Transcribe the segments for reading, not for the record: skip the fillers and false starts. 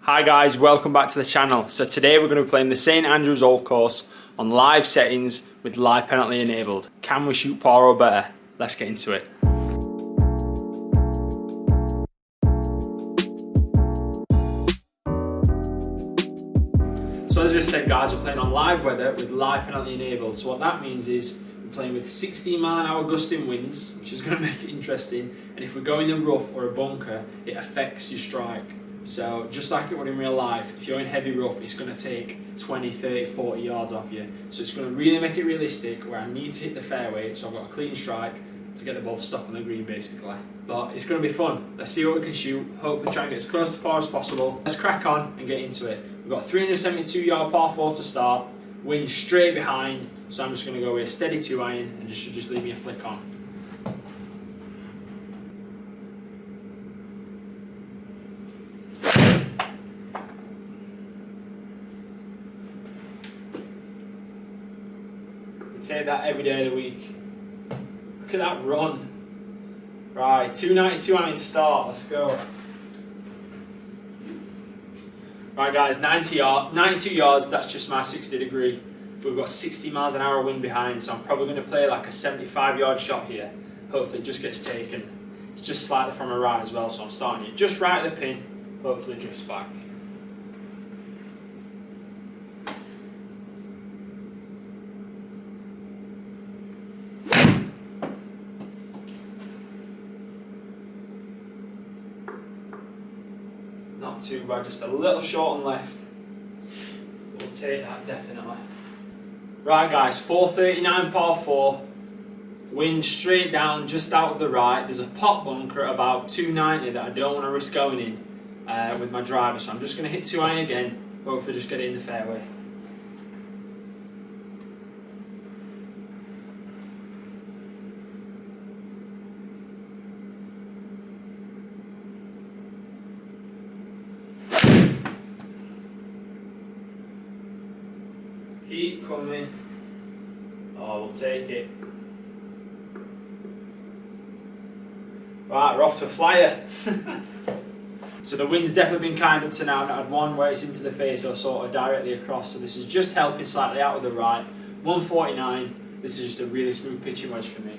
Hi guys, welcome back to the channel. So today we're going to be playing the St Andrews Old Course on live settings with live penalty enabled. Can we shoot par or better? Let's get into it. So as I just said guys, we're playing on live weather with live penalty enabled. So what that means is we're playing with 16-mile-an-hour gusting winds, which is going to make it interesting. And if we go in the rough or a bunker, it affects your strike. So just like it would in real life, if you're in heavy rough, it's going to take 20, 30, 40 yards off you. So it's going to really make it realistic where I need to hit the fairway, so I've got a clean strike to get the ball stuck on the green basically. But it's going to be fun. Let's see what we can shoot. Hopefully try and get as close to par as possible. Let's crack on and get into it. We've got a 372 yard par 4 to start, wind straight behind, so I'm just going to go with a steady 2 iron and just leave me a flick on. Take that every day of the week. Look at that run. Right, 292 iron to start, let's go. Right guys, 92 yards, that's just my 60 degree. We've got 60 miles an hour wind behind, so I'm probably going to play like a 75 yard shot here. Hopefully it just gets taken. It's just slightly from a right as well, so I'm starting it just right at the pin. Hopefully it drifts back. Not too bad, just a little short on left. We'll take that definitely. Right guys, 439 par 4. Wind straight down just out of the right. There's a pot bunker at about 290 that I don't want to risk going in with my driver. So I'm just going to hit 2 iron again. Hopefully just get it in the fairway. Keep coming. Oh, we'll take it. Right, we're off to a flyer. So the wind's definitely been kind up to now. I've not had one where it's into the face or sort of directly across. So this is just helping slightly out of the right. 149. This is just a really smooth pitching wedge for me.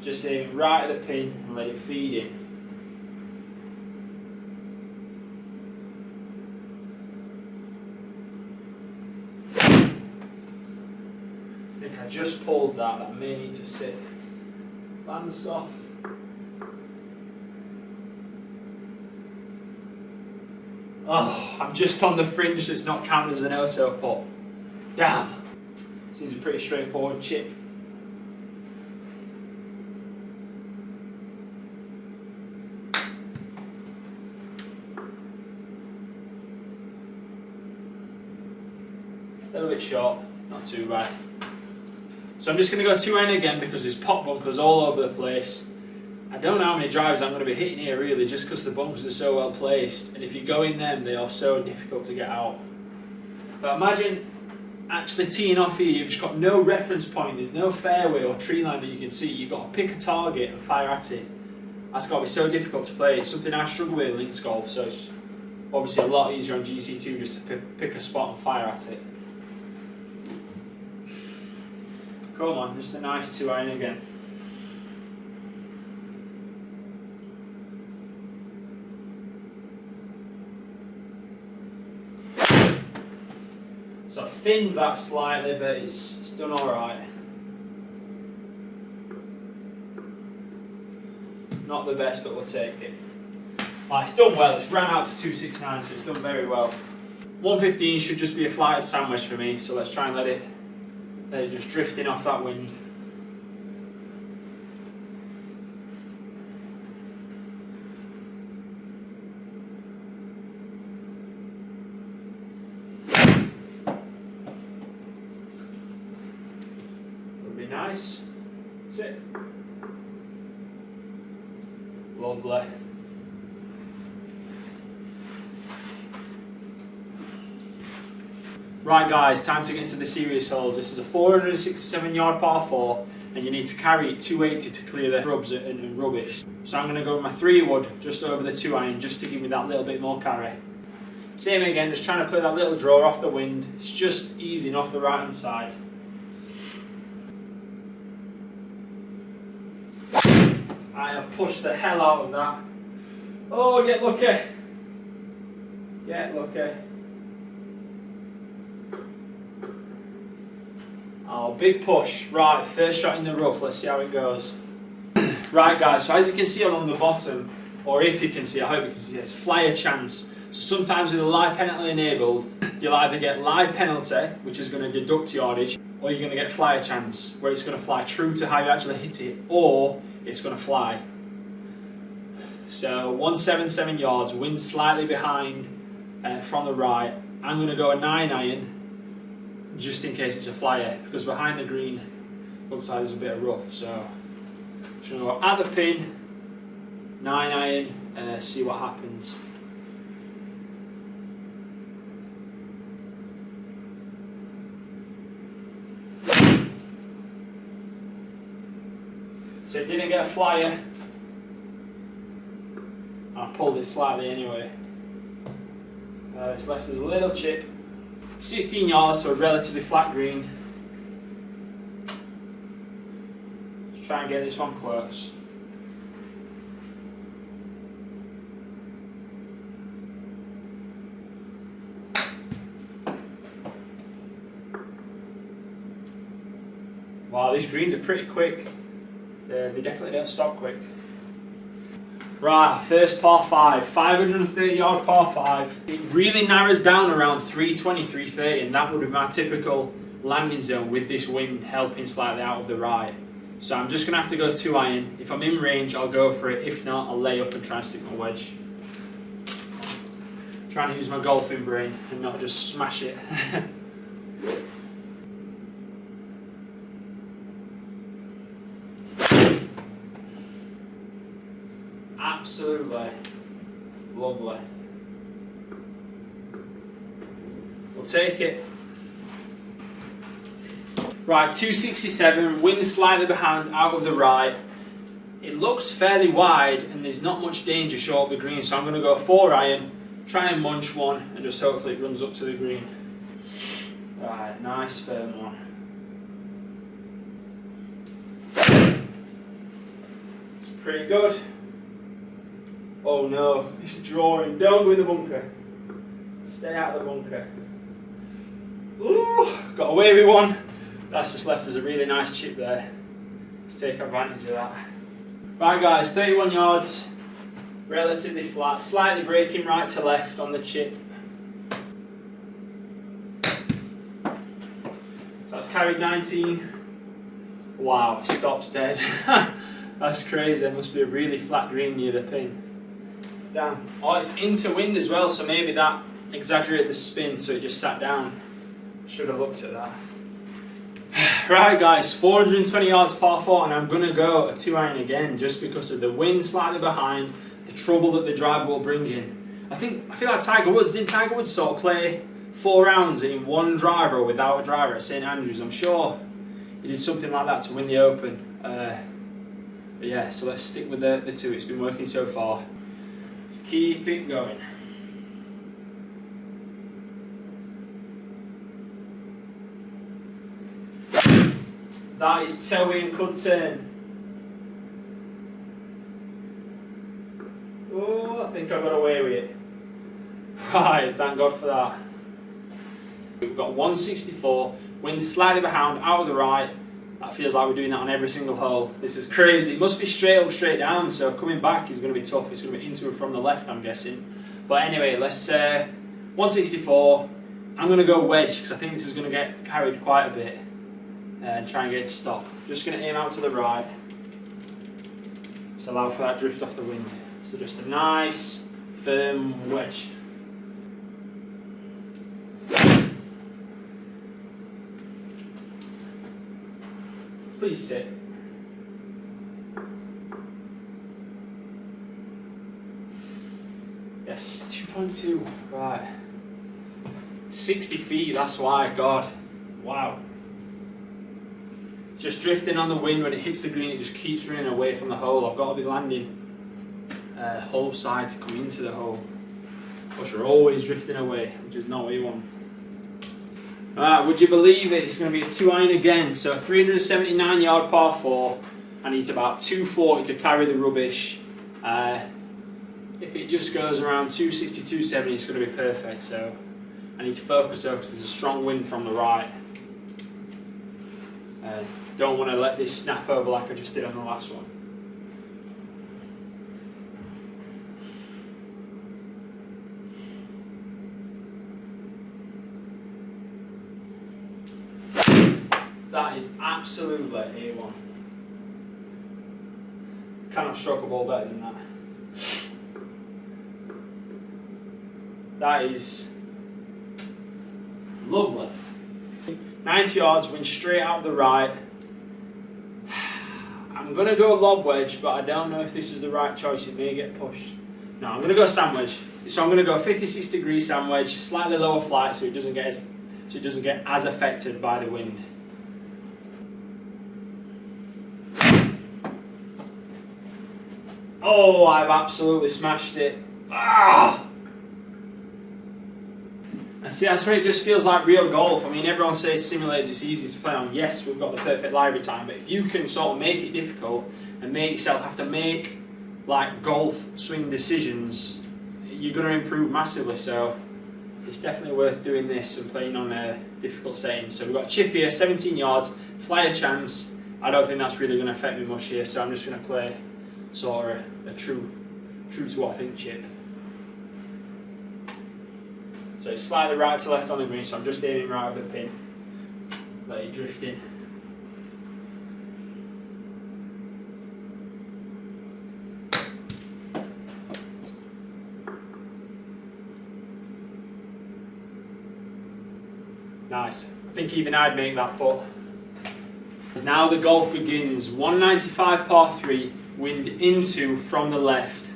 Just aiming right at the pin and let it feed in. I just pulled that, that may need to sit. Land soft. Oh, I'm just on the fringe, so it's not counted as an auto putt. Damn. Seems a pretty straightforward chip. A little bit short, not too bad. So I'm just going to go 2 iron again because there's pot bunkers all over the place. I don't know how many drives I'm going to be hitting here really, just because the bunkers are so well placed, and if you go in them they are so difficult to get out. But imagine actually teeing off here, you've just got no reference point, there's no fairway or tree line that you can see, you've got to pick a target and fire at it. That's got to be so difficult to play. It's something I struggle with in links golf, so it's obviously a lot easier on GC2 just to pick a spot and fire at it. Come on, just a nice 2 iron again. So I thinned that slightly, but it's done alright. Not the best, but we'll take it. Well, it's done well, it's ran out to 269, so it's done very well. 115 should just be a flighted sandwich for me, so let's try and let it just drifting off that wind. Would be nice. Sit. Lovely. Right guys, time to get into the serious holes. This is a 467 yard par 4. and you need to carry it 280 to clear the shrubs and rubbish. So I'm going to go with my 3 wood just over the 2 iron just to give me that little bit more carry. Same again, just trying to play that little draw off the wind. It's just easing off the right hand side. I have pushed the hell out of that. Oh, get lucky. Get lucky. Oh, big push. Right, first shot in the rough. Let's see how it goes. Right, guys, so as you can see on the bottom, or if you can see, I hope you can see, it's flyer chance. So sometimes with a live penalty enabled, you'll either get live penalty, which is going to deduct yardage, or you're going to get flyer chance, where it's going to fly true to how you actually hit it, or it's going to fly. So 177 yards, wind slightly behind from the right. I'm going to go a 9 iron, just in case it's a flyer, because behind the green looks like there's a bit of rough. So just going to go at the pin, 9 iron, see what happens. So it didn't get a flyer. I pulled it slightly anyway. It's left us a little chip. 16 yards to a relatively flat green. Let's try and get this one close. Wow, these greens are pretty quick. They definitely don't stop quick. Right, first par 5, 530 yard par 5. It really narrows down around 320, 330, and that would be my typical landing zone with this wind helping slightly out of the right. So I'm just going to have to go 2 iron. If I'm in range, I'll go for it. If not, I'll lay up and try and stick my wedge. Trying to use my golfing brain and not just smash it. Absolutely lovely. We'll take it. Right, 267, wind slightly behind, out of the right. It looks fairly wide and there's not much danger short of the green, so I'm going to go 4 iron, try and munch one and just hopefully it runs up to the green. Right, nice firm one. It's pretty good. Oh no, it's drawing. Don't go in the bunker. Stay out of the bunker. Ooh, got away with one. That's just left us a really nice chip there. Let's take advantage of that. Right guys, 31 yards, relatively flat, slightly breaking right to left on the chip. So that's carried 19. Wow, stops dead. That's crazy, there must be a really flat green near the pin. Damn. Oh, it's into wind as well, so maybe that exaggerated the spin, so it just sat down. Should have looked at that. Right guys, 420 yards par 4, and I'm going to go a 2 iron again, just because of the wind slightly behind, the trouble that the driver will bring in. I feel like Tiger Woods, didn't Tiger Woods sort of play 4 rounds in one driver or without a driver at St Andrews? I'm sure he did something like that to win the Open. But yeah, so let's stick with the 2, it's been working so far. Let's keep it going. That is toe-in, could turn. Oh, I think I got away with it. Right, thank God for that. We've got 164, wind slightly behind, out of the right. That feels like we're doing that on every single hole. This is crazy. It must be straight up, straight down, so coming back is going to be tough. It's going to be into and from the left, I'm guessing. But anyway, let's 164. I'm going to go wedge, because I think this is going to get carried quite a bit. And try and get it to stop. Just going to aim out to the right. Just allow for that drift off the wind. So just a nice, firm wedge. Please sit. Yes, 2.2. Right. 60 feet, that's why, God. Wow. just drifting on the wind. When it hits the green, it just keeps running away from the hole. I've got to be landing hole side to come into the hole. But you're always drifting away, which is not what you want. Alright, would you believe it? It's going to be a 2-iron again. So 379 yard par 4. I need about 240 to carry the rubbish. If it just goes around 260, 270, it's going to be perfect. So I need to focus though, because there's a strong wind from the right. Don't want to let this snap over like I just did on the last one. That is absolutely A1. Cannot stroke a ball better than that. That is lovely. 90 yards, wind straight out of the right. I'm going to go lob wedge, but I don't know if this is the right choice. It may get pushed. No, I'm going to go sand wedge. So I'm going to go 56 degree sand wedge, slightly lower flight, so it doesn't get as affected by the wind. Oh, I've absolutely smashed it. Ah! And see, that's where it just feels like real golf. I mean, everyone says simulators it's easy to play on. Yes, we've got the perfect library time, but if you can sort of make it difficult and make yourself have to make like golf swing decisions, you're going to improve massively. So it's definitely worth doing this and playing on a difficult setting. So we've got a chip here, 17 yards, flyer chance. I don't think that's really going to affect me much here, so I'm just going to play sort of a true to what I think chip. So it's slightly right to left on the green, so I'm just aiming right over the pin. Let it drift in. Nice. I think even I'd make that putt. Now the golf begins. 195 par 3, wind into from the left.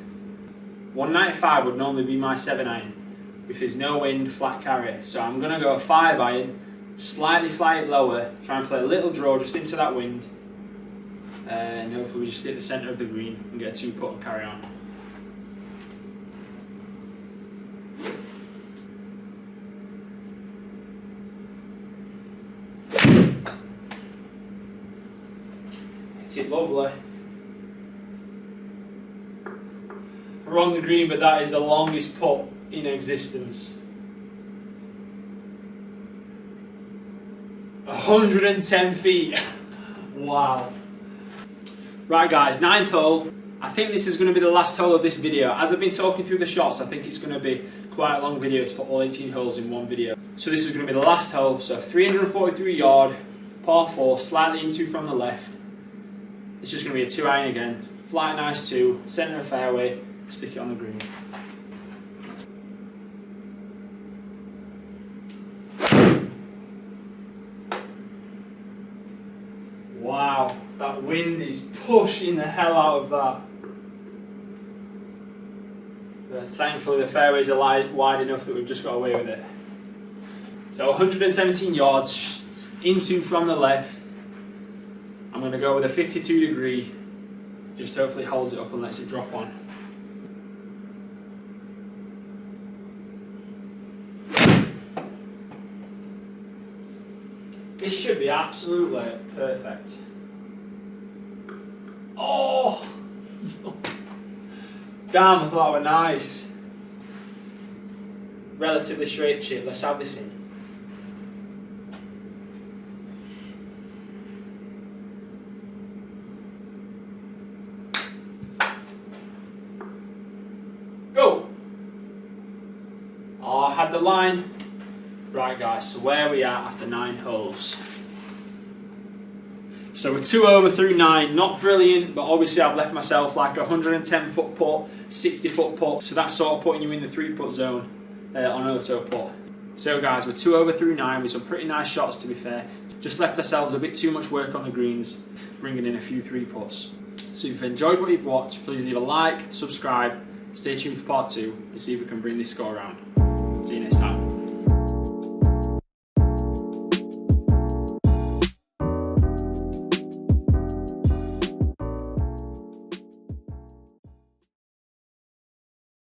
195 would normally be my 7-iron. If there's no wind, flat carry. So I'm going to go a 5-iron, slightly fly it lower, try and play a little draw just into that wind, and hopefully we just hit the centre of the green and get a 2-putt and carry on. Hits it lovely. We're on the green, but that is the longest putt in existence. 110 feet. Wow. Right guys, 9th hole. I think this is going to be the last hole of this video. As I've been talking through the shots, I think it's going to be quite a long video to put all 18 holes in one video. So this is going to be the last hole. So 343 yard, par 4, slightly into from the left. It's just going to be a 2-iron again. Flat nice 2, centre of fairway, stick it on the green. Wow, that wind is pushing the hell out of that. But thankfully the fairways are wide enough that we've just got away with it. So 117 yards, into from the left. I'm going to go with a 52 degree, just hopefully holds it up and lets it drop on. This should be absolutely perfect. Oh! Damn, I thought that were nice. Relatively straight chip, let's have this in. Go! Oh, I had the line. Right guys, so where are we at after 9 holes? So we're 2 over through 9, not brilliant, but obviously I've left myself like a 110 foot putt, 60 foot putt, so that's sort of putting you in the 3-putt zone on auto putt. So guys, we're 2 over through 9 with some pretty nice shots to be fair. Just left ourselves a bit too much work on the greens, bringing in a few 3-putts. So if you've enjoyed what you've watched, please leave a like, subscribe, stay tuned for part 2 and see if we can bring this score around. See you next time.